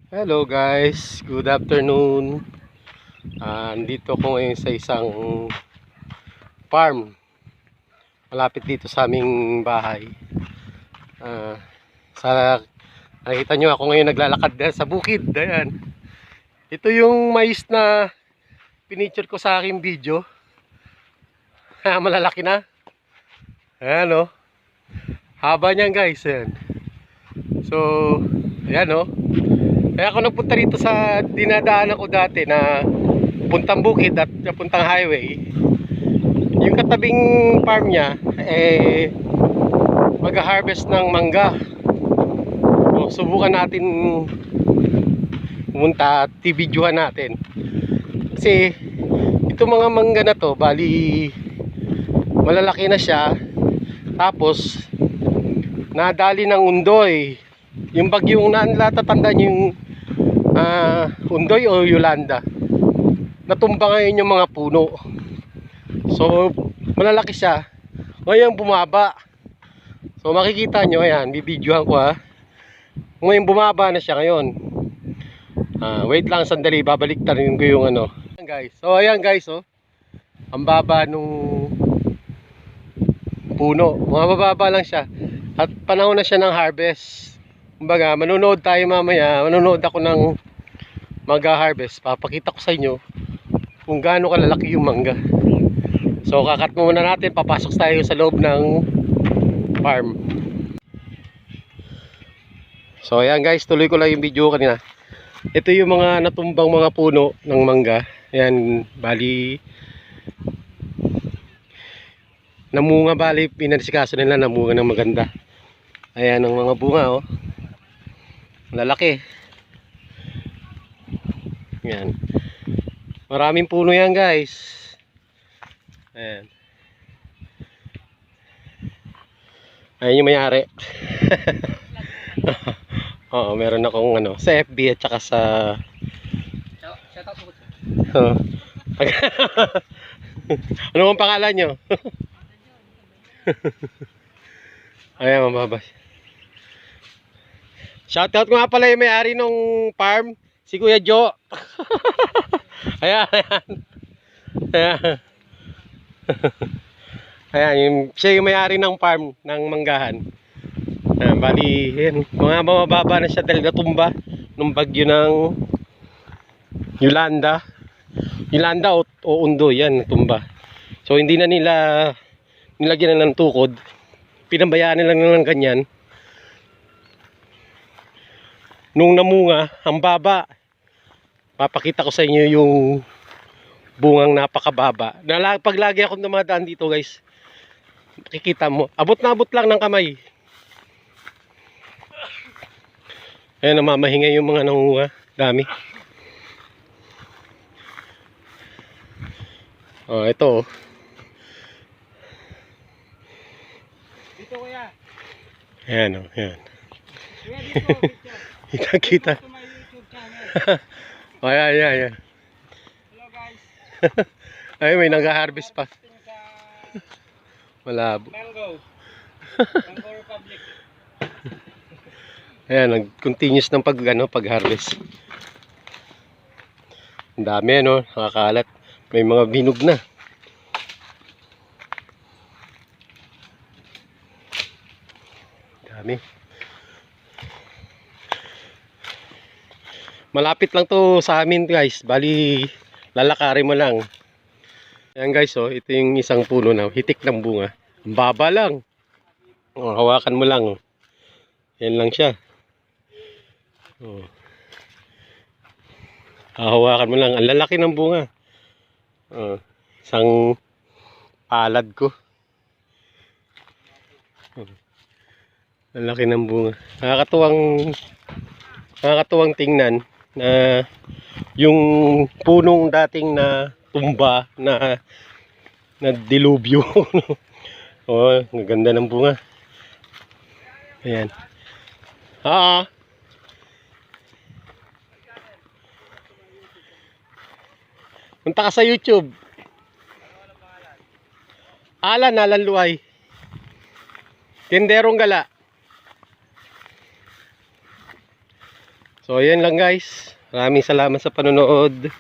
Hello guys, good afternoon. Andito ako ngayon sa isang farm malapit dito sa aming bahay. Sa nakita nyo ako ngayon naglalakad na sa bukid. Ayan. Ito yung mais na pinicture ko sa aking video. Malalaki na. Ayan o. Haba niyan guys. Ayan. So, ayan o. Kaya ako nagpunta rito sa dinadaanan ko dati na puntang bukid at puntang highway. Yung katabing farm niya mag-harvest ng mangga. So, subukan natin pumunta at i-videohan natin. Kasi itong mga mangga na to, bali malalaki na siya. Tapos nadali ng undoy. Yung bagyong natatandaan yung Undoy o Yolanda, natumba ngayon yung mga puno. So malalaki siya. Ngayon bumaba. So makikita nyo, ayan, bibidyohan ko ha. Ngayon bumaba na siya ngayon. Wait lang sandali, babalik tarin ko yung ano. Guys, so ayan guys, oh. Ang baba nung puno. Mababa lang siya. At panahon na siya ng harvest. Kumbaga, manonood tayo mamaya. Manonood ako ng mag-harvest. Papakita ko sa inyo kung gaano kalalaki yung mangga. So kakat muna natin, papasok tayo sa loob ng farm. So ayan guys, tuloy ko lang yung video kanina. Ito yung mga natumbang mga puno ng mangga. Ayan, bali namunga, bali pinansikaso nila, namunga ng maganda. Ayan ang mga bunga, oh. Lalaki. Ayan. Maraming puno yan guys. Ayan. Ayan yung mayari. Oo, meron akong ano, sa FB at saka sa ano ang pangalan nyo? Ayan, mababas. Shoutout ko nga pala yung may-ari nung farm, si Kuya Jo. Ayan, ayan. Ayan. Ayan, siya yung may-ari ng farm ng manggahan. Ayan, bali, yan. Mga mababa na siya dahil natumba nung bagyo ng Yolanda. Yolanda o Undoy, yan, natumba. So hindi na nila nilagyan na ng tukod. Pinabayaan nila ng ganyan. Nung namunga, ang baba. Papakita ko sa inyo yung bungang napakababa. Pag lagi akong dumadaan dito guys, makikita mo, abot na abot lang ng kamay. Ayan, namamahinga yung mga nangunga. Dami. Oh, ito. Dito kuya. Ayan, oh, ayan. Kuya dito. Kita-kita. Ito my YouTube channel. Oh, ayan, ayan, ayan. Hello guys. Ay, may nag-harvest pa. Sa Malabo. Mango. Mango Republic. Ayan, nag-continuous ng pag-harvest. Ang dami, ano, nakakalat. May mga binog na. Dami. Malapit lang to sa amin guys. Bali, lalakarin mo lang. Ayan guys, oh, ito yung isang puno na hitik ng bunga. Ang baba lang. Oh, hawakan mo lang. Oh. Yan lang siya. Oh. Hawakan mo lang. Ang lalaki ng bunga. Oh. Isang palad ko. Oh. Ang laki ng bunga. Nakakatuwang tingnan na yung punong dating na tumba na dilubyo. Oh, ang ganda ng bunga. Ayan. Punta ka sa YouTube. Alan Luay. Tinderong Gala. So ayan lang guys. Maraming salamat sa panonood.